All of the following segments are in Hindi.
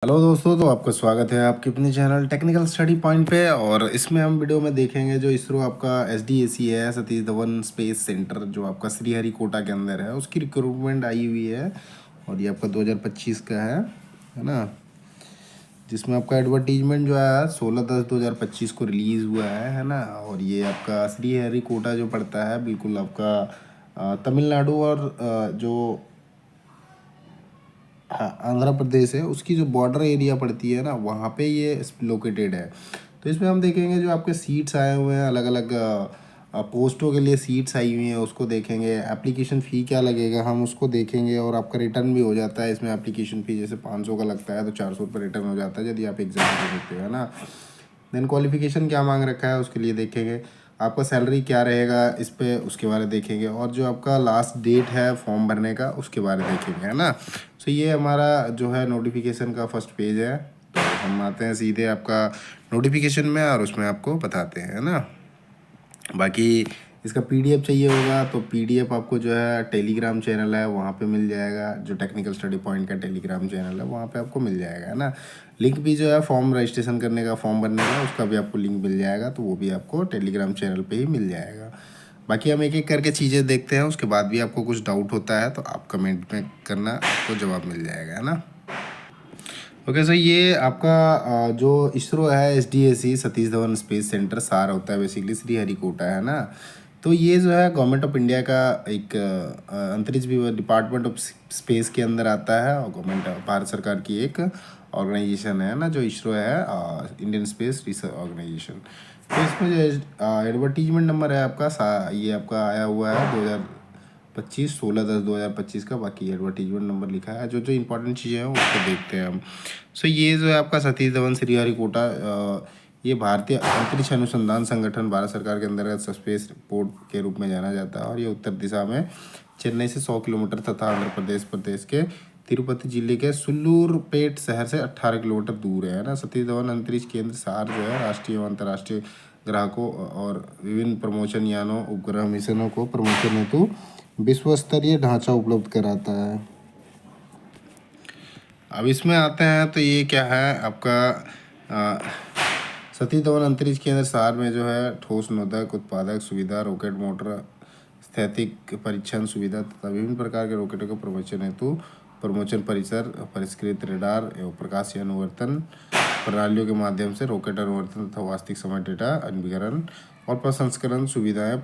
हेलो दोस्तों, तो आपका स्वागत है आपके अपने चैनल टेक्निकल स्टडी पॉइंट पे। और इसमें हम वीडियो में देखेंगे जो इसरो आपका SDAC है, सतीश धवन स्पेस सेंटर, जो आपका श्रीहरिकोटा के अंदर है, उसकी रिक्रूटमेंट आई हुई है। और ये आपका 2025 का है ना। जिसमें आपका एडवर्टीजमेंट जो है 16/10/2025 को रिलीज़ हुआ है ना। और ये आपका श्रीहरिकोटा जो पड़ता है बिल्कुल आपका तमिलनाडु और जो हाँ आंध्र प्रदेश है, उसकी जो बॉर्डर एरिया पड़ती है ना, वहाँ पे ये लोकेटेड है। तो इसमें हम देखेंगे जो आपके सीट्स आए हुए हैं, अलग अलग पोस्टों के लिए सीट्स आई हुई हैं, उसको देखेंगे। एप्लीकेशन फ़ी क्या लगेगा हम उसको देखेंगे। और आपका रिटर्न भी हो जाता है इसमें। एप्लीकेशन फ़ी जैसे 500 का लगता है तो 400 रुपये रिटर्न हो जाता है यदि आप एग्ज़ाम दे देते हो, है ना। देन क्वालिफिकेशन क्या मांग रखा है उसके लिए देखेंगे। आपका सैलरी क्या रहेगा इस पे, उसके बारे में देखेंगे। और जो आपका लास्ट डेट है फॉर्म भरने का, उसके बारे में देखेंगे, है ना। सो ये हमारा जो है नोटिफिकेशन का फर्स्ट पेज है। तो हम आते हैं सीधे आपका नोटिफिकेशन में और उसमें आपको बताते हैं, है ना। बाकी इसका PDF चाहिए होगा तो PDF आपको जो है टेलीग्राम चैनल है वहाँ पे मिल जाएगा। जो टेक्निकल स्टडी पॉइंट का टेलीग्राम चैनल है वहाँ पे आपको मिल जाएगा, है ना। लिंक भी जो है फॉर्म रजिस्ट्रेशन करने का, फॉर्म भरने का, उसका भी आपको लिंक मिल जाएगा। तो वो भी आपको टेलीग्राम चैनल पे ही मिल जाएगा। बाकी हम एक एक करके चीज़ें देखते हैं। उसके बाद भी आपको कुछ डाउट होता है तो आप कमेंट में करना, आपको जवाब मिल जाएगा, है ना। ओके सर, ये आपका जो इसरो है SDAC Satish Dhawan space centre सार होता है बेसिकली श्रीहरिकोटा, है ना। तो ये जो है गवर्नमेंट ऑफ इंडिया का एक अंतरिक्ष डिपार्टमेंट ऑफ स्पेस के अंदर आता है। और गवर्नमेंट भारत सरकार की एक ऑर्गेनाइजेशन है ना, जो इसरो है, इंडियन स्पेस रिसर्च ऑर्गेनाइजेशन। तो इसमें जो एडवर्टीजमेंट नंबर है आपका ये आपका आया हुआ है 2025 16/10/2025 का। बाकी एडवर्टीजमेंट नंबर लिखा है। जो जो इंपॉर्टेंट चीज़ें हैं उसको देखते हैं हम। सो ये जो है आपका सतीश धवन श्रीहरिकोटा, ये भारतीय अंतरिक्ष अनुसंधान संगठन भारत सरकार के अंतर्गत स्पेस पोर्ट के रूप में जाना जाता है। और ये उत्तर दिशा में चेन्नई से 100 किलोमीटर तथा आंध्र प्रदेश प्रदेश के तिरुपति जिले के सुल्लूरपेट शहर से 18 किलोमीटर दूर है ना। सतीश धवन अंतरिक्ष केंद्र सार जो है राष्ट्रीय एवं अंतर्राष्ट्रीय ग्राहकों और विभिन्न प्रमोशन यानों, उपग्रह मिशनों को प्रमोशन हेतु विश्व स्तरीय ढांचा उपलब्ध कराता है। अब इसमें आते हैं तो ये क्या है आपका सतीश धवन अंतरिक्ष केंद्र सार में जो है ठोस नोदक उत्पादक सुविधा, रॉकेट मोटर, स्थैतिक परीक्षण सुविधा तथा विभिन्न प्रकार के रॉकेटों के प्रमोशन हेतु प्रमोशन परिसर, परिष्कृत रेडार एवं प्रकाशीय अनुवर्तन प्रणालियों के माध्यम से रॉकेट अनुवर्तन तथा वास्तविक समय डेटा अनवीकरण और प्रसंस्करण सुविधाएं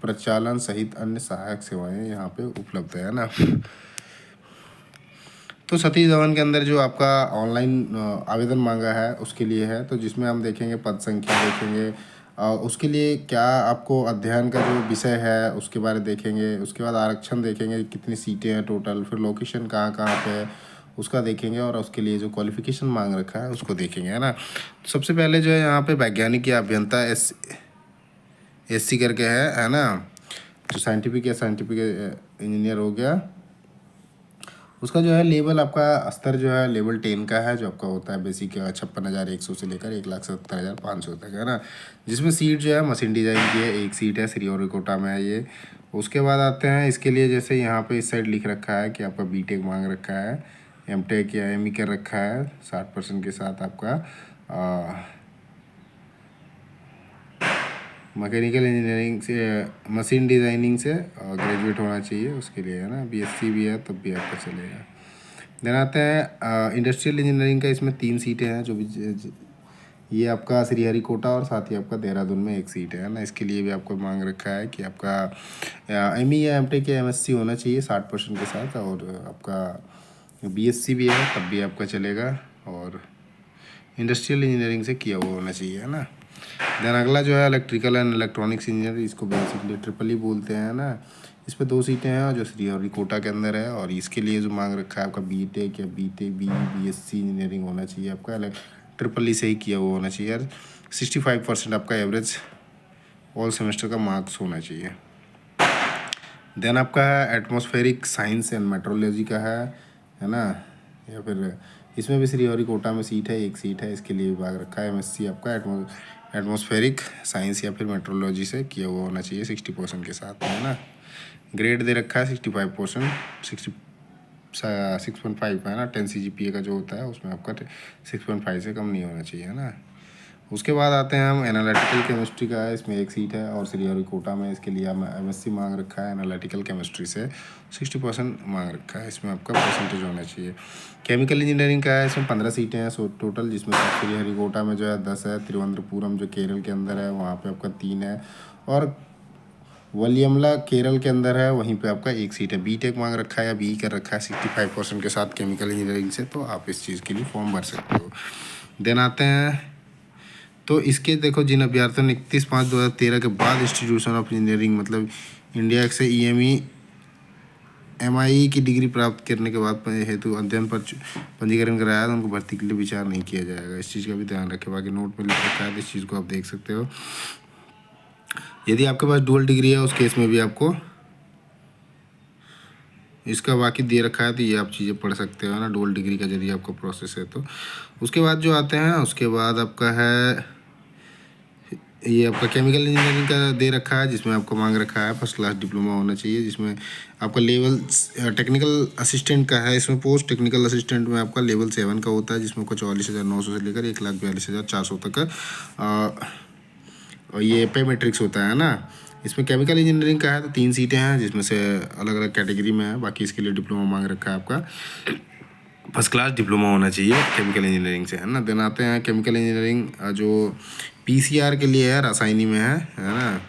प्रचालन सहित अन्य सहायक सेवाएं यहाँ पे उपलब्ध है ना। तो सतीश धवन के अंदर जो आपका ऑनलाइन आवेदन मांगा है उसके लिए है। तो जिसमें हम देखेंगे पद संख्या देखेंगे, उसके लिए क्या आपको अध्ययन का जो विषय है उसके बारे देखेंगे। उसके बाद आरक्षण देखेंगे कितनी सीटें हैं टोटल, फिर लोकेशन कहाँ कहाँ पे है उसका देखेंगे। और उसके लिए जो क्वालिफिकेशन मांग रखा है उसको देखेंगे, है ना। तो सबसे पहले जो है यहाँ पे वैज्ञानिक या अभियंता SC करके है ना। जो साइंटिफिक या साइंटिफिक इंजीनियर हो गया, उसका जो है लेवल आपका स्तर जो है लेवल 10 का है, जो आपका होता है बेसिक 56,100 से लेकर 1,70,500 तक, है ना। जिसमें सीट जो है मशीन डिज़ाइन की है, एक सीट है श्रीहरिकोटा में है ये। उसके बाद आते हैं इसके लिए, जैसे यहाँ पे इस साइड लिख रखा है कि आपका BTech मांग रखा है, MTech या ME कर रखा है 60% के साथ आपका मैकेनिकल इंजीनियरिंग से, मशीन डिज़ाइनिंग से ग्रेजुएट होना चाहिए उसके लिए, है ना। BSc भी है तब भी आपका चलेगा। देन आते हैं इंडस्ट्रियल इंजीनियरिंग का। इसमें 3 सीटें हैं जो भी ये आपका श्रीहरिकोटा और साथ ही आपका देहरादून में एक सीट है ना। इसके लिए भी आपको मांग रखा है कि आपका ME या MTech या MSc होना चाहिए 60% के साथ। और आपका BSc भी है तब भी आपका चलेगा। और इंडस्ट्रियल इंजीनियरिंग से किया हुआ होना चाहिए, है ना। देन अगला जो है इलेक्ट्रिकल एंड इलेक्ट्रॉनिक्स इंजीनियर, इसको बेसिकली ट्रिपल ही बोलते हैं ना। इस पर 2 सीटें हैं जो श्रीहरिकोटा के अंदर है। और इसके लिए जो मांग रखा है आपका BTech या BSc इंजीनियरिंग होना चाहिए आपका, ट्रिपल ई से ही किया हुआ होना चाहिए यार। 65% आपका एवरेज ऑल सेमेस्टर का मार्क्स होना चाहिए। देन आपका है एटमॉस्फेरिक साइंस एंड मेट्रोलॉजी का है ना। या फिर इसमें भी श्रीहरिकोटा में सीट है, एक सीट है। इसके लिए विभाग रखा है MSc आपका एटमॉस्फेरिक साइंस या फिर मेट्रोलॉजी से किया हुआ होना चाहिए 60% के साथ में, है ना। ग्रेड दे रखा है 65%, 6.5 है ना, 10 CGPA का जो होता है उसमें आपका 6.5 से कम नहीं होना चाहिए, है ना। उसके बाद आते हैं हम एनालिटिकल केमिस्ट्री का है, इसमें एक सीट है और श्रीहरिकोटा में इसके लिए हम MSc मांग रखा है एनालिटिकल केमिस्ट्री से 60% मांग रखा है, इसमें आपका परसेंटेज होना चाहिए। केमिकल इंजीनियरिंग का है, इसमें 15 सीटें हैं टोटल, जिसमें श्रीहरिकोटा में जो है 10 है, तिरुवनंतपुरम जो केरल के अंदर है वहाँ पे आपका 3 है, और वलियमला केरल के अंदर है वहीं पे आपका एक सीट है। बीटेक मांग रखा है या BE कर रखा है 65% के साथ केमिकल इंजीनियरिंग से, तो आप इस चीज़ के लिए फॉर्म भर सकते हो। देन आते हैं तो इसके देखो, जिन अभ्यर्थियों ने 31/5/2013 के बाद इंस्टीट्यूशन ऑफ इंजीनियरिंग मतलब इंडिया से EME MIE की डिग्री प्राप्त करने के बाद हेतु अध्ययन पर पंजीकरण कराया तो उनको भर्ती के लिए विचार नहीं किया जाएगा। इस चीज़ का भी ध्यान रखें। बाकी नोट में लिख रखा है, इस चीज़ को आप देख सकते हो। यदि आपके पास डुअल डिग्री है उस केस में भी आपको इसका बाकी दे रखा है, तो ये आप चीज़ें पढ़ सकते हो ना, डुअल डिग्री का यदि आपका प्रोसेस है तो। उसके बाद जो आते हैं, उसके बाद आपका है ये आपका केमिकल इंजीनियरिंग का दे रखा है, जिसमें आपको मांग रखा है फर्स्ट क्लास डिप्लोमा होना चाहिए, जिसमें आपका लेवल टेक्निकल असिस्टेंट का है। इसमें पोस्ट टेक्निकल असिस्टेंट में आपका लेवल 7 का होता है, जिसमें आपको 44,900 से लेकर 1,42,400 तक और ये पे मैट्रिक्स होता है ना। इसमें केमिकल इंजीनियरिंग का है तो 3 सीटें हैं, जिसमें से अलग अलग कैटेगरी में है। बाकी इसके लिए डिप्लोमा मांग रखा है आपका फर्स्ट क्लास डिप्लोमा होना चाहिए केमिकल इंजीनियरिंग से, है ना। देन आते हैं केमिकल इंजीनियरिंग जो PCR के लिए है, रासायनी में है ना,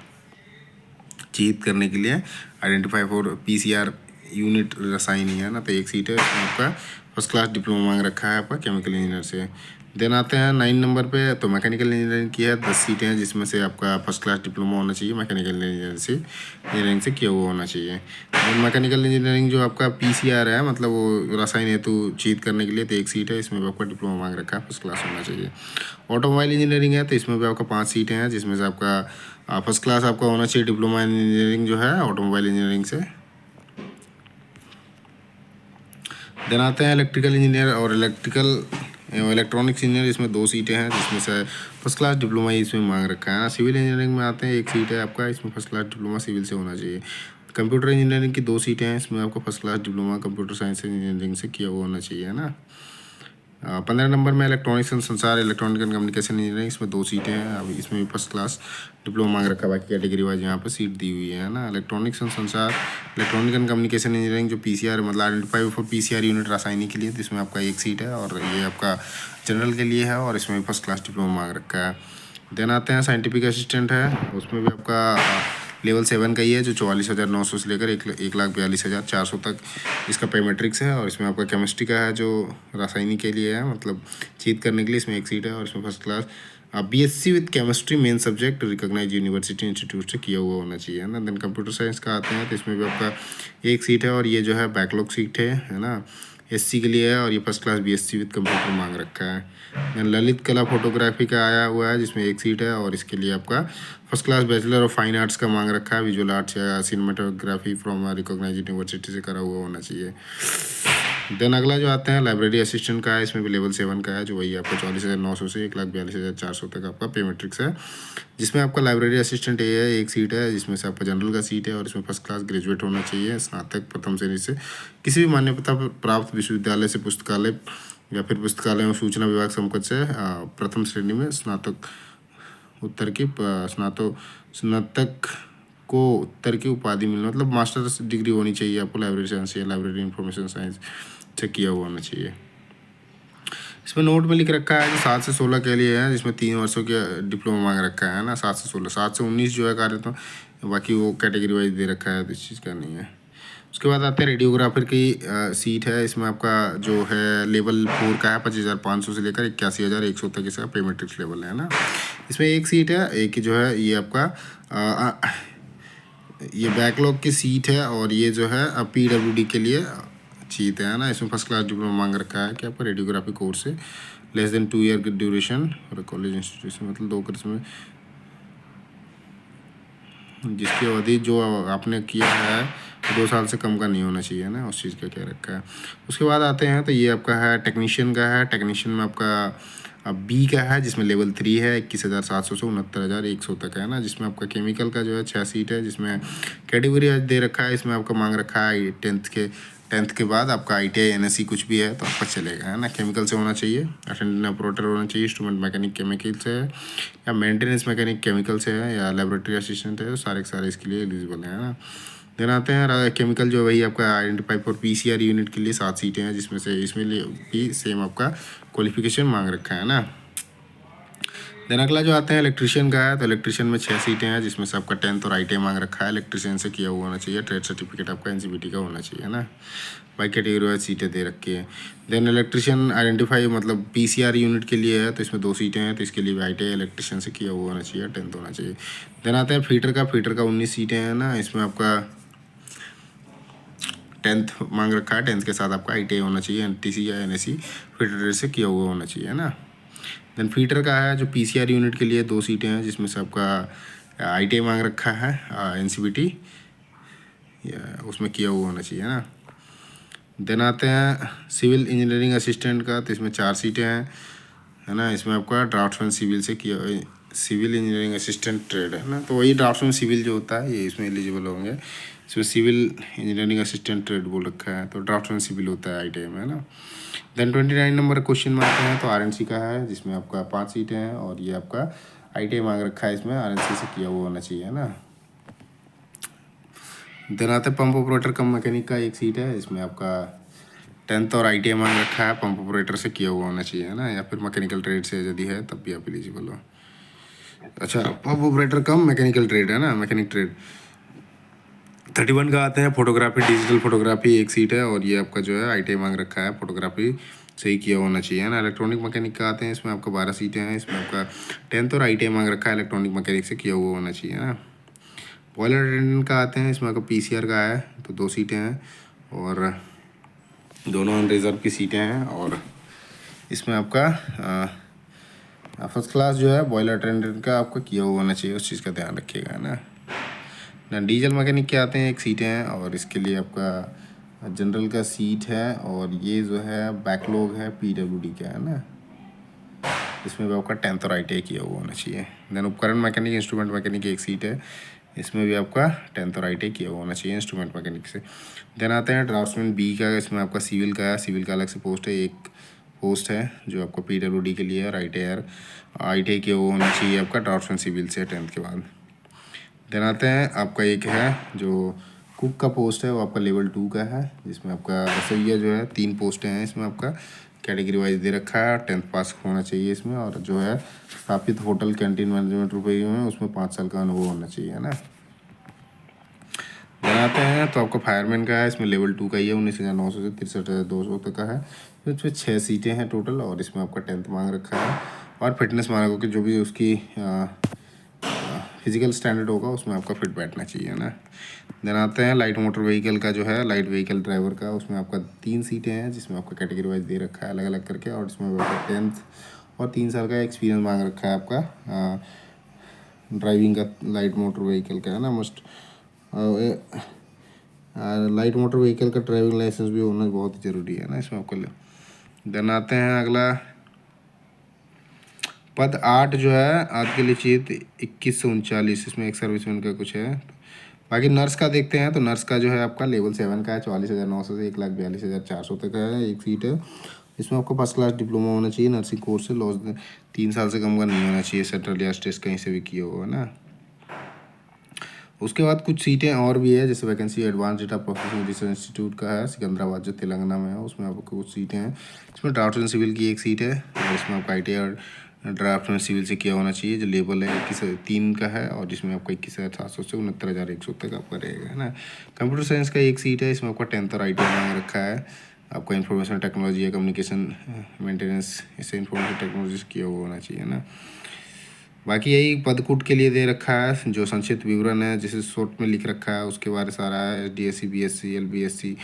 चिन्हित करने के लिए आइडेंटिफाई फॉर PCR यूनिट रासायनी, है ना। तो एक सीट है, इसमें आपका फर्स्ट क्लास डिप्लोमा मांग रखा है आपका केमिकल इंजीनियर से। देन आते हैं 9 नंबर पे, तो मैकेनिकल इंजीनियरिंग की है 10 सीटें हैं, जिसमें से आपका फर्स्ट क्लास डिप्लोमा होना चाहिए मैकेनिकल इंजीनियरिंग से किया हुआ होना चाहिए। और मैकेनिकल इंजीनियरिंग जो आपका PCR है, मतलब वो रसायन हेतु चिन्हित करने के लिए, तो एक सीट है, इसमें भी आपका डिप्लोमा मांग रखा है, फर्स्ट क्लास होना चाहिए। ऑटोमोबाइल इंजीनियरिंग है, तो इसमें भी आपका 5 सीटें हैं, जिसमें से आपका फर्स्ट क्लास आपका होना चाहिए डिप्लोमा इंजीनियरिंग जो है ऑटोमोबाइल इंजीनियरिंग से। देन आते हैं इलेक्ट्रिकल इंजीनियर और इलेक्ट्रॉनिक्स इंजीनियर, इसमें 2 सीटें हैं, जिसमें से फर्स्ट क्लास डिप्लोमा ही इसमें मांग रखा है ना। सिविल इंजीनियरिंग में आते हैं, एक सीट है आपका, इसमें फर्स्ट क्लास डिप्लोमा सिविल से होना चाहिए। कंप्यूटर इंजीनियरिंग की 2 सीटें हैं, इसमें आपको first class diploma computer science engineering से किया हुआ होना चाहिए, है ना। 15 नंबर में इलेक्ट्रॉनिक्स एंड संचार इलेक्ट्रॉनिक एंड कम्युनिकेशन इंजीनियरिंग, इसमें 2 सीटें हैं। अब इसमें भी फर्स्ट क्लास डिप्लोमा मांग रखा है, बाकी कैटेगरी वाइज यहाँ पर सीट दी हुई है ना। इलेक्ट्रॉनिक्स एंड संचार इलेक्ट्रॉनिक एंड कम्युनिकेशन इंजीनियरिंग जो PCR मतलब आइडेंटिफाई फॉर PCR यूनिट रासायनिक के लिए, तो इसमें आपका एक सीट है, और ये आपका जनरल के लिए है, और इसमें भी फर्स्ट क्लास डिप्लोमा मांग रखा है। देन आते हैं साइंटिफिक असिस्टेंट है, उसमें भी आपका लेवल 7 का ही है, जो 44,900 से लेकर 1,42,400 तक इसका पे मैट्रिक्स है। और इसमें आपका केमिस्ट्री का है, जो रासायनिक के लिए है, मतलब चिन्हित करने के लिए, इसमें एक सीट है, और इसमें first class BSc with chemistry main subject recognise university institute से किया हुआ होना चाहिए, है ना। देन कंप्यूटर साइंस का आते हैं, तो इसमें भी आपका एक सीट है, और ये जो है बैकलॉग सीट है ना, SC के लिए है, और ये first class BSc with computer मांग रखा है। देन ललित कला फोटोग्राफी का आया हुआ है, जिसमें एक सीट है, और इसके लिए आपका first class bachelor of fine arts का मांग रखा है, विजुअल आर्ट्स या सिनेमाटोग्राफी फ्रॉम रिकॉग्नाइज यूनिवर्सिटी से करा हुआ होना चाहिए। देन अगला जो आते हैं लाइब्रेरी असिस्टेंट का है, इसमें भी लेवल 7 का है, जो वही आपका 44,900 से 1,42,400 तक आपका पे मैट्रिक्स है, जिसमें आपका लाइब्रेरी असिस्टेंट ये है, एक सीट है, जिसमें से आपका जनरल का सीट है, और इसमें फर्स्ट क्लास ग्रेजुएट होना चाहिए, स्नातक प्रथम श्रेणी से किसी भी मान्यता प्राप्त विश्वविद्यालय से पुस्तकालय या फिर पुस्तकालय और सूचना विभाग समकक्ष से प्रथम श्रेणी में स्नातक को उत्तर की उपाधि मिलना, मतलब मास्टर्स डिग्री होनी चाहिए आपको लाइब्रेरी साइंस या लाइब्रेरी इंफॉर्मेशन साइंस से किया हुआ होना चाहिए। इसमें नोट में लिख रखा है कि 7 से 16 के लिए है, जिसमें 3 वर्षों के डिप्लोमा मांग रखा है ना। 7 से 16, 7 से 19 जो है कार्य, तो बाकी वो कैटेगरी वाइज दे रखा है, तो इस चीज़ का नहीं है। उसके बाद आते हैं रेडियोग्राफर की सीट है, इसमें आपका जो है लेवल 4 का है, 25,500 से लेकर 81,100 तक इसका पे मैट्रिक्स लेवल है ना। इसमें एक सीट है, एक जो है ये आपका ये बैकलॉग की सीट है, और ये जो है PWD के लिए चीत है ना। इसमें फर्स्ट क्लास डिप्लोमा मांग रखा है कि आपका रेडियोग्राफी कोर्स है, लेस देन 2 ईयर की ड्यूरेशन, और कॉलेज इंस्टीट्यूशन मतलब 2 वर्ष में जिसकी अवधि जो आपने किया है 2 साल से कम का नहीं होना चाहिए ना, उस चीज़ का क्या रखा है। उसके बाद आते हैं, तो ये आपका है टेक्नीशियन का है, टेक्नीशियन में आपका B का है, जिसमें लेवल 3 है, 21,700 से 69,100 तक है ना। जिसमें आपका केमिकल का जो है 6 सीट है, जिसमें कैटेगरी दे रखा है, इसमें आपका मांग रखा है 10th के बाद आपका ITI NSE कुछ भी है तो आपका चलेगा, है ना। केमिकल से होना चाहिए, अटेंडेंट ऑपरेटर होना चाहिए, इंस्ट्रूमेंट मैकेनिक केमिकल से है, या मेंटेनेंस मैकेनिक केमिकल से है, या लेबोरेटरी असिस्टेंट है, तो सारे के सारे इसके लिए एलिजिबल है ना। देन आते हैं केमिकल जो वही आपका आइडेंटिफाई फॉर PCR यूनिट के लिए 7 सीटें हैं, जिसमें से इसमें भी सेम आपका क्वालिफिकेशन मांग रखा है ना। देन अगला जो आते हैं इलेक्ट्रिशियन का है, तो इलेक्ट्रिशियन में 6 सीटें हैं, जिसमें से आपका 10th और ITI मांग रखा है। इलेक्ट्रिशियन से किया हुआ होना चाहिए, ट्रेड सर्टिफिकेट आपका NCVT का होना चाहिए, है ना। बाई कैटेगरी वाइज सीटें दे रखी है। देन इलेक्ट्रिशियन आइडेंटिफाई मतलब PCR यूनिट के लिए है, तो इसमें 2 सीटें हैं, तो इसके लिए भी ITI इलेक्ट्रिशियन से किया हुआ होना चाहिए, 10th होना चाहिए। देन आता है फीटर का 19 सीटें हैं ना, इसमें आपका 10th मांग रखा है, 10th के साथ आपका ITI होना चाहिए, NTC या NSE फीटर से किया हुआ होना चाहिए, है ना। देन फीटर का है जो PCR यूनिट के लिए 2 सीटें हैं, जिसमें से आपका ITI मांग रखा है, NCVT या उसमें किया हुआ होना चाहिए, है ना। देन आते हैं सिविल इंजीनियरिंग असिस्टेंट का, तो इसमें 4 सीटें हैं, है ना। इसमें आपका ड्राफ्ट्समैन सिविल से किया, सिविल इंजीनियरिंग असिस्टेंट ट्रेड, है ना। तो वही ड्राफ्ट्समैन सिविल जो होता है ये इसमें एलिजिबल होंगे। इसमें सिविल इंजीनियरिंग असिस्टेंट ट्रेड बोल रखा है, तो ड्राफ्ट्समैन सिविल होता है ITI में, है ना। देन 29 नंबर क्वेश्चन में आते हैं, तो RNC का है, जिसमें आपका 5 सीटें हैं, और ये आपका ITI मांग रखा है, इसमें RNC से किया हुआ होना चाहिए, है ना। देन आते हैं पंप ऑपरेटर कम मैकेनिक का 1 सीट है, इसमें आपका 10th और ITI मांग रखा है, पंप ऑपरेटर से किया हुआ होना चाहिए, है ना, या फिर मैकेनिकल ट्रेड से यदि है तब भी आप एलिजिबल हो। अच्छा, पंप ऑपरेटर कम मैकेनिकल ट्रेड, है ना, मैकेनिक ट्रेड। 31 का आते हैं फोटोग्राफी, डिजिटल फोटोग्राफी 1 सीट है, और ये आपका जो है ITI मांग रखा है, फोटोग्राफी सही किया होना चाहिए, है ना। इलेक्ट्रॉनिक मैकेनिक का आते हैं, इसमें आपका 12 सीटें हैं, इसमें आपका 10th और ITI मांग रखा है, इलेक्ट्रॉनिक मैकेनिक से किया हुआ होना चाहिए, है ना। बॉयलर अटेंडेंट का आते हैं, इसमें आपका PCR का है, तो 2 सीटें हैं, और दोनों अनरिजर्व की सीटें हैं, और इसमें आपका फर्स्ट क्लास जो है बॉयलर अटेंडेंट का आपका किया हुआ होना चाहिए, उस चीज़ का ध्यान रखिएगा, है ना। डीजल मैकेनिक के आते हैं 1 सीटें हैं, और इसके लिए आपका जनरल का सीट है, और ये जो है बैकलॉग है PWD का, है ना। इसमें भी आपका 10th और ITI किया हुआ होना चाहिए। देन उपकरण मैकेनिक इंस्ट्रूमेंट मैकेनिक 1 सीट है, इसमें भी आपका 10th और ITI किया हुआ होना चाहिए इंस्ट्रूमेंट मैकेनिक से। देन आते हैं ड्राफ्ट्समैन B का, इसमें आपका सिविल का है, सिविल का अलग से पोस्ट है, 1 पोस्ट है जो आपको PWD के लिए, और ITI किया हुआ होना चाहिए आपका ड्राफ्ट्समैन सिविल से 10th के बाद। देन आते हैं आपका एक है जो कुक का पोस्ट है, वो आपका लेवल 2 का है, जिसमें आपका रसोइया जो है 3 पोस्टें हैं, इसमें आपका कैटेगरी वाइज दे रखा है, 10th पास होना चाहिए इसमें, और जो है स्थापित होटल कैंटीन मैनेजमेंट रुपये में उसमें 5 साल का अनुभव होना चाहिए, है ना। देन आते हैं तो आपका फायरमैन का है, इसमें लेवल 2 का ही है, 19,900 से 63,200 तक का है, तो इसमें 6 सीटें हैं टोटल, और इसमें आपका 10th मांग रखा है, और फिटनेस मांगों की जो भी उसकी फिजिकल स्टैंडर्ड होगा उसमें आपका फिट बैठना चाहिए, ना। देन आते हैं लाइट मोटर व्हीकल का जो है, लाइट व्हीकल ड्राइवर का, उसमें आपका 3 सीटें हैं, जिसमें आपका कैटेगरी वाइज दे रखा है अलग अलग करके, और इसमें आपका 10th और 3 साल का एक्सपीरियंस मांग रखा है आपका ड्राइविंग का, लाइट मोटर व्हीकल का, है ना। मस्ट लाइट मोटर व्हीकल का ड्राइविंग लाइसेंस भी होना बहुत ही ज़रूरी है ना इसमें आपको। देन आते हैं अगला पद 8 जो है आज के लिए चाहिए 2139, इसमें एक सर्विसमैन का कुछ है। बाकी नर्स का देखते हैं, तो नर्स का जो है आपका लेवल 7 का है, 44,900 से 1,42,400 तक है, 1 सीट है। इसमें आपको फर्स्ट क्लास डिप्लोमा होना चाहिए नर्सिंग कोर्स से, लॉस 3 साल से कम का नहीं होना चाहिए, सेंट्रल या स्टेट कहीं से भी किया हुआ, ना। उसके बाद कुछ सीटें और भी है, जैसे vacancy advance data processing research institute का है, सिकंदराबाद जो तेलंगाना में है, उसमें आपको कुछ सीटें हैं। इसमें ड्राफ्ट्समैन सिविल की 1 सीट है, और इसमें आपका ITI और ड्राफ्ट्समैन सिविल से किया होना चाहिए, जो लेवल है 21,3 का है, और जिसमें आपका 21,700 से 69,100 तक आपका रहेगा, है ना। कंप्यूटर साइंस का 1 सीट है, इसमें आपका 10th और ITI मांग रखा है, आपका इंफॉर्मेशन टेक्नोलॉजी या कम्युनिकेशन मेंटेनेंस, इससे इंफॉर्मेशन टेक्नोलॉजी से किया हुआ होना चाहिए, ना। बाकी यही पदकूट के लिए दे रखा है, जो संक्षिप्त विवरण है जिसे शॉर्ट में लिख रखा है उसके बारे सारा है, SDSC BSc LBSc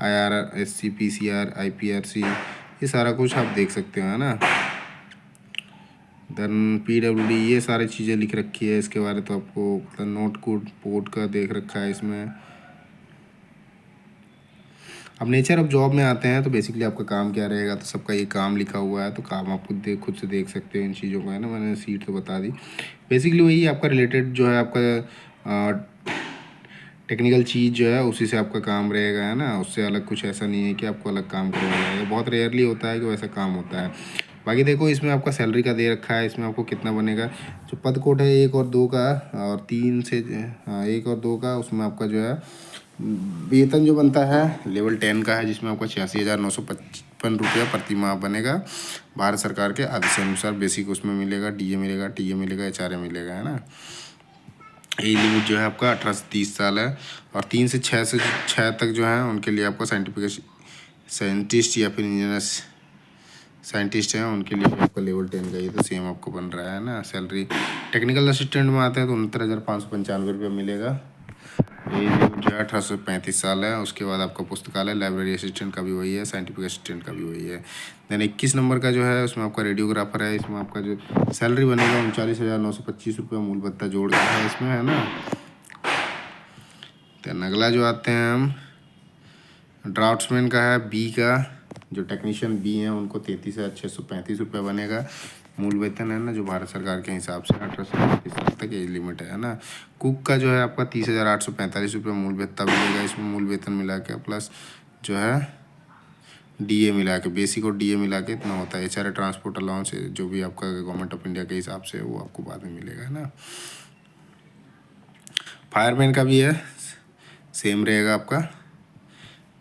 IR SC PCR IPRC, ये सारा कुछ आप देख सकते हो, है ना। देन PWD ये सारी चीज़ें लिख रखी है इसके बारे, तो आपको नोट कोड पोर्ट का देख रखा है इसमें। अब नेचर ऑफ जॉब में आते हैं, तो बेसिकली आपका काम क्या रहेगा, तो सबका ये काम लिखा हुआ है, तो काम आप खुद से देख सकते हो इन चीज़ों को, है ना। मैंने सीट तो बता दी, बेसिकली वही आपका रिलेटेड जो है आपका टेक्निकल चीज़ जो है उसी से आपका काम रहेगा, है ना। उससे अलग कुछ ऐसा नहीं है कि आपको अलग काम करवाया जाएगा, बहुत रेयरली होता है कि वैसा काम होता है। बाकी देखो इसमें आपका सैलरी का दे रखा है, इसमें आपको कितना बनेगा। जो पद कोड है 1 और 2 का और 3 से 1 और 2 का, उसमें आपका जो है वेतन जो बनता है लेवल 10 का है, जिसमें आपका 86,955 रुपया प्रति माह बनेगा। भारत सरकार के आदेश के अनुसार बेसिक उसमें मिलेगा, डीए मिलेगा, टीए मिलेगा, एचआरए मिलेगा, है ना। एज लिमिट जो है आपका 18 से 30 साल है। और 3 से 6 तक जो है उनके लिए आपका साइंटिस्ट या फिर इंजीनियर्स साइंटिस्ट हैं, उनके लिए भी आपका लेवल 10 का ये तो सेम आपको बन रहा है ना। सैलरी टेक्निकल असिस्टेंट में आते हैं तो 69,595 रुपया मिलेगा। एज लिमिट जो है 18 से 35 साल है। उसके बाद आपका पुस्तकालय, लाइब्रेरी असिस्टेंट का भी वही है, साइंटिफिक असिस्टेंट का भी वही है। देन 21 नंबर का जो है उसमें आपका रेडियोग्राफर है। इसमें आपका जो सैलरी बनेगा 39,925 रुपया मूल भत्ता जोड़ के है इसमें, है ना। देन अगला जो आते हैं हम ड्राफ्ट्समैन का है, बी का। जो टेक्नीशियन बी हैं उनको 33,635 रुपया बनेगा मूल वेतन, है ना, जो भारत सरकार के हिसाब से 18 से 35 साल तक एज लिमिट है ना। कुक का जो है आपका 30,845 रुपया मूल भत्ता मिलेगा। इसमें मूल वेतन मिला के प्लस जो है डीए मिला के, बेसिक और डीए मिला के इतना होता है। एचआरए ट्रांसपोर्ट अलाउंस जो भी आपका गवर्नमेंट ऑफ इंडिया के हिसाब से वो आपको बाद में मिलेगा, है ना। फायरमैन का भी है, सेम रहेगा आपका।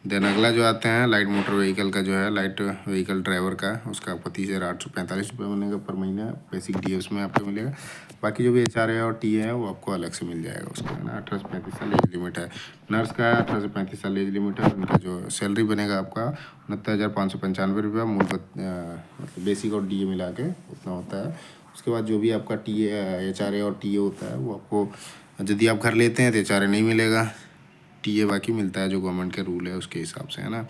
देन अगला जो आते हैं लाइट मोटर व्हीकल का, जो है लाइट व्हीकल ड्राइवर का, उसका आपको 30,845 रुपये बनेगा पर महीना। बेसिक डी उसमें आपको मिलेगा। बाकी जो भी एचआरए और टी है वो आपको अलग से मिल जाएगा उसका, है ना। 18 से 35 साल एज लिमिट है। नर्स का 18 से 35 साल एज लिमिट है। उनका जो सैलरी बनेगा आपका 69,595 रुपया मूल मतलब बेसिक और डी मिला के उतना होता है। उसके बाद जो भी आपका टी एचआरए और टी होता है वो आपको, यदि आप घर लेते हैं तो एचआरए नहीं मिलेगा, टीए बाकी मिलता है जो गवर्नमेंट के रूल है उसके हिसाब से, है ना।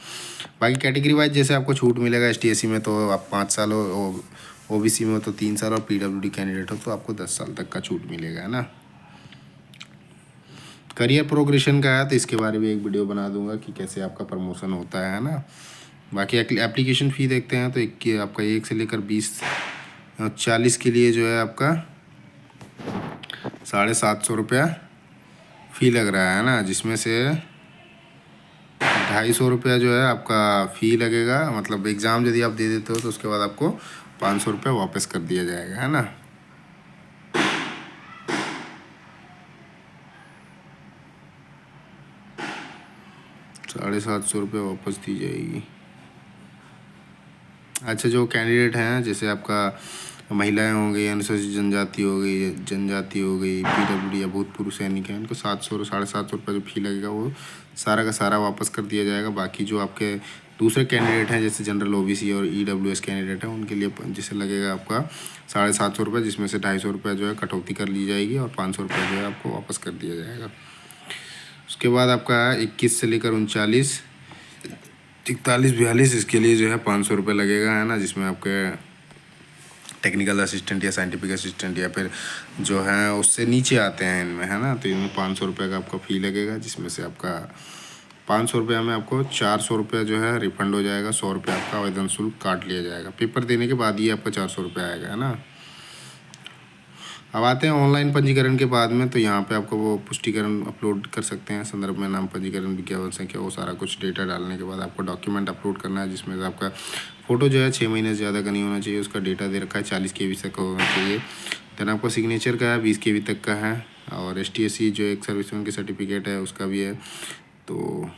बाकी कैटेगरी वाइज जैसे आपको छूट मिलेगा, एसटी एससी में तो आप 5 साल हो, ओबीसी में हो तो 3 साल, और पीडब्ल्यूडी कैंडिडेट हो तो आपको 10 साल तक का छूट मिलेगा, है ना। करियर प्रोग्रेशन का है तो इसके बारे में एक वीडियो बना दूंगा कि कैसे आपका प्रमोशन होता है ना। बाकी एप्लीकेशन फ़ी देखते हैं तो आपका 1 से लेकर 20-40 के लिए जो है आपका 750 रुपया फ़ी लग रहा है ना, जिसमें से 250 रुपया जो है आपका फ़ी लगेगा। मतलब एग्ज़ाम यदि आप दे देते हो तो उसके बाद आपको 500 रुपया वापस कर दिया जाएगा, है ना। ₹750 वापस दी जाएगी। अच्छा, जो कैंडिडेट हैं जैसे आपका महिलाएं हो गई, अनुसूचित जनजाति हो गई, पीडब्ल्यूडी या भूतपूर्व सैनिक हैं, उनको 700-750 रुपये जो फ़ी लगेगा वो सारा का सारा वापस कर दिया जाएगा। बाकी जो आपके दूसरे कैंडिडेट हैं जैसे जनरल ओबीसी और ईडब्ल्यूएस कैंडिडेट हैं उनके लिए जैसे लगेगा आपका 750 रुपये, जिसमें से 250 रुपये जो है कटौती कर ली जाएगी और 500 रुपये जो है आपको वापस कर दिया जाएगा। उसके बाद आपका 21 से लेकर 39, 41-42 इसके लिए जो है 500 रुपये लगेगा, है ना, जिसमें आपके टेक्निकल असिस्टेंट या साइंटिफिक असिस्टेंट या फिर जो है उससे नीचे आते हैं इनमें, है ना। तो इनमें 500 रुपये का आपका फ़ी लगेगा, जिसमें से आपका 500 रुपये में आपको 400 रुपया जो है रिफंड हो जाएगा। 100 रुपये आपका आवेदन शुल्क काट लिया जाएगा। पेपर देने के बाद ही आपका 400 रुपये आएगा, है ना। अब आते हैं ऑनलाइन पंजीकरण के बाद में, तो यहाँ पे आपको वो पुष्टिकरण अपलोड कर सकते हैं। संदर्भ में नाम, पंजीकरण, विज्ञापन संख्या, वो सारा कुछ डेटा डालने के बाद आपको डॉक्यूमेंट अपलोड करना है, जिसमें से आपका फ़ोटो जो है 6 महीने से ज़्यादा का नहीं होना चाहिए। उसका डेटा दे रखा है 40 KB तक होना चाहिए। देन आपका सिग्नेचर का है 20 KB तक का है। और STSC जो एक सर्विसमैन की सर्टिफिकेट है उसका भी है, तो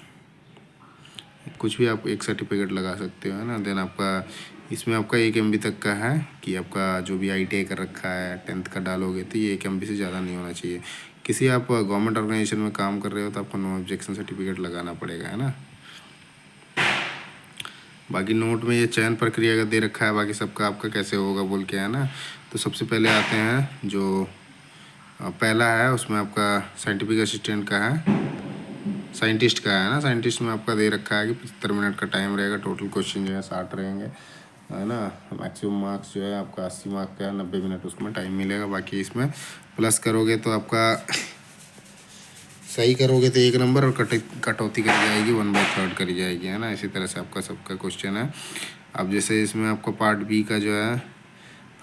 कुछ भी आप एक सर्टिफिकेट लगा सकते हो, है ना। देन आपका इसमें आपका 1 MB तक का है कि आपका जो भी ITI कर रखा है 10th का डालोगे तो ये 1 MB से ज़्यादा नहीं होना चाहिए। किसी आप गवर्नमेंट ऑर्गेनाइजेशन में काम कर रहे हो तो आपको नो ऑब्जेक्शन सर्टिफिकेट लगाना पड़ेगा, है ना। बाकी नोट में ये चयन प्रक्रिया का दे रखा है, बाकी सबका आपका कैसे होगा बोल के, है ना। तो सबसे पहले आते हैं जो पहला है उसमें आपका साइंटिफिक असिस्टेंट का है, साइंटिस्ट का है ना। साइंटिस्ट में आपका दे रखा है कि 75 मिनट का टाइम रहेगा। टोटल क्वेश्चन जो है 60 रहेंगे, है ना। मैक्सिमम मार्क्स जो है आपका 80 मार्क का है, 90 मिनट उसमें टाइम मिलेगा। बाकी इसमें प्लस करोगे तो आपका सही करोगे तो 1 नंबर और कटौती करी जाएगी 1/3 करी जाएगी, है ना। इसी तरह से आपका सबका क्वेश्चन है। अब जैसे इसमें आपका पार्ट बी का जो है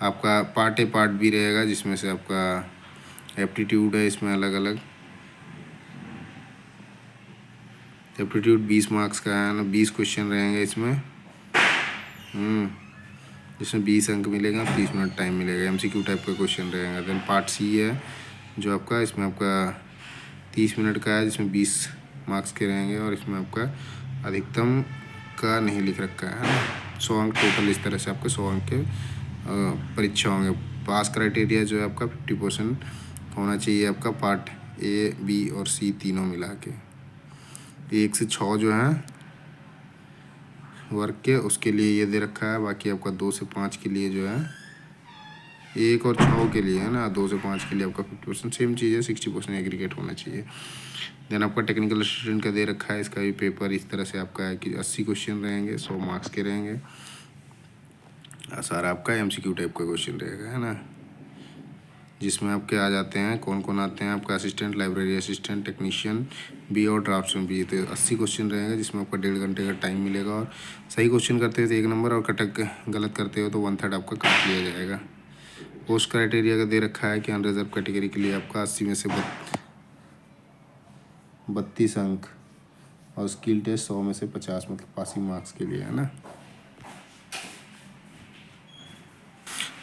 आपका पार्ट ए पार्ट बी रहेगा, जिसमें से आपका एप्टीट्यूड है इसमें अलग अलग, एप्टीट्यूड 20 मार्क्स का है ना, 20 क्वेश्चन रहेंगे इसमें, जिसमें 20 अंक मिलेगा, 30 मिनट टाइम मिलेगा। MCQ टाइप का क्वेश्चन रहेगा। देन पार्ट सी है जो आपका, इसमें आपका 30 मिनट का है, जिसमें 20 मार्क्स के रहेंगे, और इसमें आपका अधिकतम का नहीं लिख रखा है ना, 100 अंक टोटल। इस तरह से आपके 100 अंक के परीक्षा होंगे। पास क्राइटेरिया जो है आपका 50% होना चाहिए आपका, पार्ट A, B और C तीनों मिला के। 1 से 6 जो है वर्क के, उसके लिए ये दे रखा है। बाकी आपका 2 से 5 के लिए जो है, 1 और 6 के लिए है ना, 2 से 5 के लिए आपका 50%, सेम चीज़ है, 60% एग्रीगेट होना चाहिए। देन आपका टेक्निकल असिस्टेंट का दे रखा है, इसका भी पेपर इस तरह से आपका है कि 80 क्वेश्चन रहेंगे, 100 मार्क्स के रहेंगे। सारा आपका MCQ टाइप का क्वेश्चन रहेगा, है ना, जिसमें आपके आ जाते हैं, कौन कौन आते हैं आपका, assistant, library assistant, technician B और ड्राफ्ट्समैन B। तो 80 क्वेश्चन रहेंगे, जिसमें आपका 1.5 घंटे का टाइम मिलेगा, और सही क्वेश्चन करते हो तो 1 नंबर, और कटक गलत करते हो तो 1/3 आपका काट लिया जाएगा। पोस्ट क्राइटेरिया का दे रखा है कि अनरिजर्व कैटेगरी के लिए आपका 80 में से 32 अंक, और स्किल टेस्ट 100 में से 50, मतलब पासिंग मार्क्स के लिए, है ना।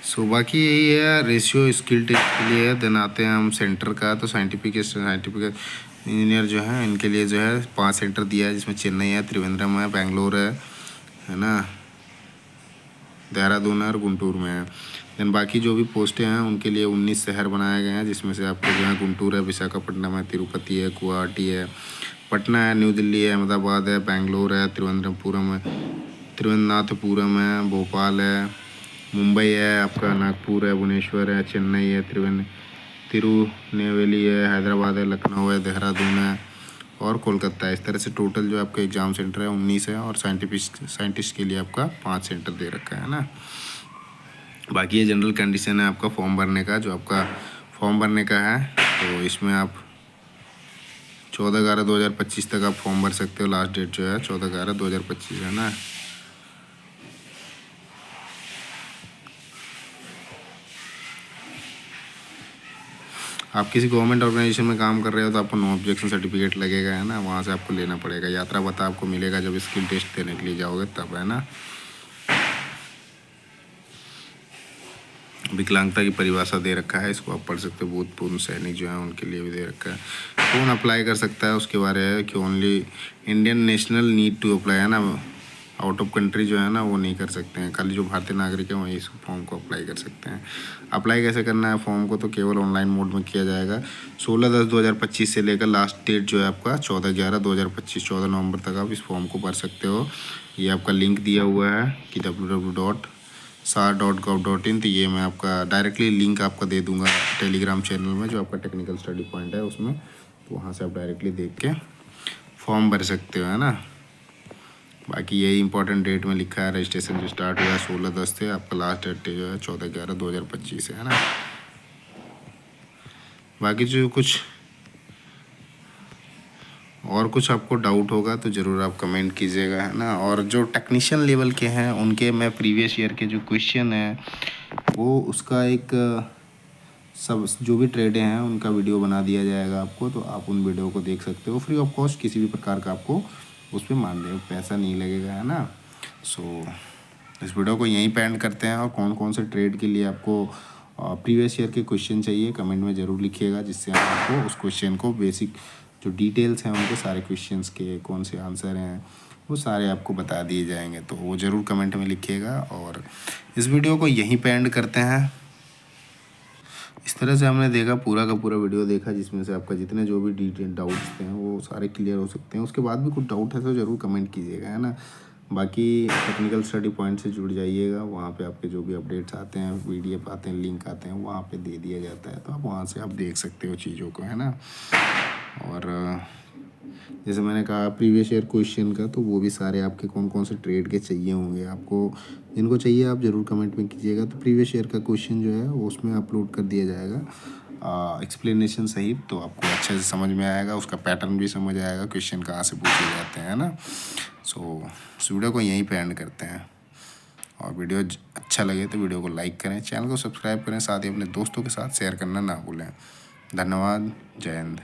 सो बाकी यही है रेशियो स्किल टेस्ट के लिए है। देन आते हैं हम सेंटर का, तो साइंटिफिक इंजीनियर जो है, इनके लिए जो है 5 सेंटर दिया है, जिसमें चेन्नई है, त्रिवेंद्रम है, बेंगलोर है ना, देहरादून है, और गुंटूर में है। देन बाकी जो भी पोस्टें हैं उनके लिए 19 शहर बनाए गए हैं, जिसमें से आपके जो है गुंटूर है, विशाखापट्टनम है, तिरुपति है, गुवाहाटी है, पटना है, न्यू दिल्ली है, अहमदाबाद है, बेंगलोर है, त्रिवेंद्रनाथपुरम है, भोपाल है, मुंबई है, आपका नागपुर है, भुवनेश्वर है, चेन्नई है, तिरुनेवेली है, हैदराबाद है, लखनऊ है, देहरादून है, और कोलकाता है। इस तरह से टोटल जो आपका एग्ज़ाम सेंटर है 19 है, और साइंटिस्ट के लिए आपका 5 सेंटर दे रखा है ना। बाकी ये जनरल कंडीशन है आपका फॉर्म भरने का, जो आपका फॉर्म भरने का है, तो इसमें आप 14/11/2025 तक आप फॉर्म भर सकते हो। लास्ट डेट जो है 14/11/2025 है ना। आप किसी गवर्नमेंट ऑर्गेनाइजेशन में काम कर रहे हो तो आपको नो ऑब्जेक्शन सर्टिफिकेट लगेगा, है ना, वहाँ से आपको लेना पड़ेगा। यात्रा भत्ता आपको मिलेगा जब स्किल टेस्ट देने के लिए जाओगे तब, है ना। विकलांगता की परिभाषा दे रखा है, इसको आप पढ़ सकते हो। भूतपूर्व सैनिक जो है उनके लिए भी दे रखा है। कौन अप्लाई कर सकता है उसके बारे में, कि only Indian national need to apply, है ना, आउट ऑफ कंट्री जो है ना वो नहीं कर सकते हैं, खाली जो भारतीय नागरिक हैं वही इस फॉर्म को अप्लाई कर सकते हैं। अप्लाई कैसे करना है फॉर्म को, तो केवल ऑनलाइन मोड में किया जाएगा। 16/10/2025 से लेकर लास्ट डेट जो है आपका 14/11/2025, 14 नवंबर तक आप इस फॉर्म को भर सकते हो। ये आपका लिंक दिया हुआ है कि www.sar.gov.in, तो ये मैं आपका डायरेक्टली लिंक आपका दे दूंगा टेलीग्राम चैनल में, जो आपका टेक्निकल स्टडी पॉइंट है उसमें, तो वहाँ से आप डायरेक्टली देख के फॉर्म भर सकते हो, है ना। बाकी यही इंपॉर्टेंट डेट में लिखा है, रजिस्ट्रेशन जो स्टार्ट हुआ है 16/10 से, आपका लास्ट डेट जो है 14/11/2025 है ना। बाकी जो कुछ और कुछ आपको डाउट होगा तो ज़रूर आप कमेंट कीजिएगा, है ना। और जो टेक्नीशियन लेवल के हैं उनके मैं प्रीवियस ईयर के जो क्वेश्चन हैं वो उसका एक सब जो भी ट्रेडें हैं उनका वीडियो बना दिया जाएगा आपको, तो आप उन वीडियो को देख सकते हो फ्री ऑफ कॉस्ट। किसी भी प्रकार का आपको उस पर मान लो पैसा नहीं लगेगा, है ना। सो इस वीडियो को यहीं पे एंड करते हैं। और कौन कौन से ट्रेड के लिए आपको प्रीवियस ईयर के क्वेश्चन चाहिए कमेंट में ज़रूर लिखिएगा, जिससे हम आपको उस क्वेश्चन को बेसिक जो डिटेल्स हैं उनके सारे क्वेश्चंस के कौन से आंसर हैं वो सारे आपको बता दिए जाएंगे, तो वो ज़रूर कमेंट में लिखिएगा। और इस वीडियो को यहीं पे एंड करते हैं। इस तरह से हमने देखा, पूरा का पूरा वीडियो देखा, जिसमें से आपका जितने जो भी डिटेल डाउट्स थे वो सारे क्लियर हो सकते हैं। उसके बाद भी कुछ डाउट है तो ज़रूर कमेंट कीजिएगा, है ना। बाकी टेक्निकल स्टडी पॉइंट से जुड़ जाइएगा, वहाँ पे आपके जो भी अपडेट्स आते हैं, PDF आते हैं, लिंक आते हैं, वहाँ पे दे दिया जाता है, तो आप वहाँ से आप देख सकते हो चीज़ों को, है ना। और जैसे मैंने कहा प्रीवियस ईयर क्वेश्चन का, तो वो भी सारे आपके कौन कौन से ट्रेड के चाहिए होंगे आपको, जिनको चाहिए आप ज़रूर कमेंट में कीजिएगा। तो प्रीवियस ईयर का क्वेश्चन जो है वो उसमें अपलोड कर दिया जाएगा एक्सप्लेनेशन सहित, तो आपको अच्छे से समझ में आएगा, उसका पैटर्न भी समझ आएगा, क्वेश्चन कहाँ से पूछे जाते हैं, ना। सो इस वीडियो को यहीं पे एंड करते हैं। और वीडियो अच्छा लगे तो वीडियो को लाइक करें, चैनल को सब्सक्राइब करें, साथ ही अपने दोस्तों के साथ शेयर करना ना भूलें। धन्यवाद। जय हिंद।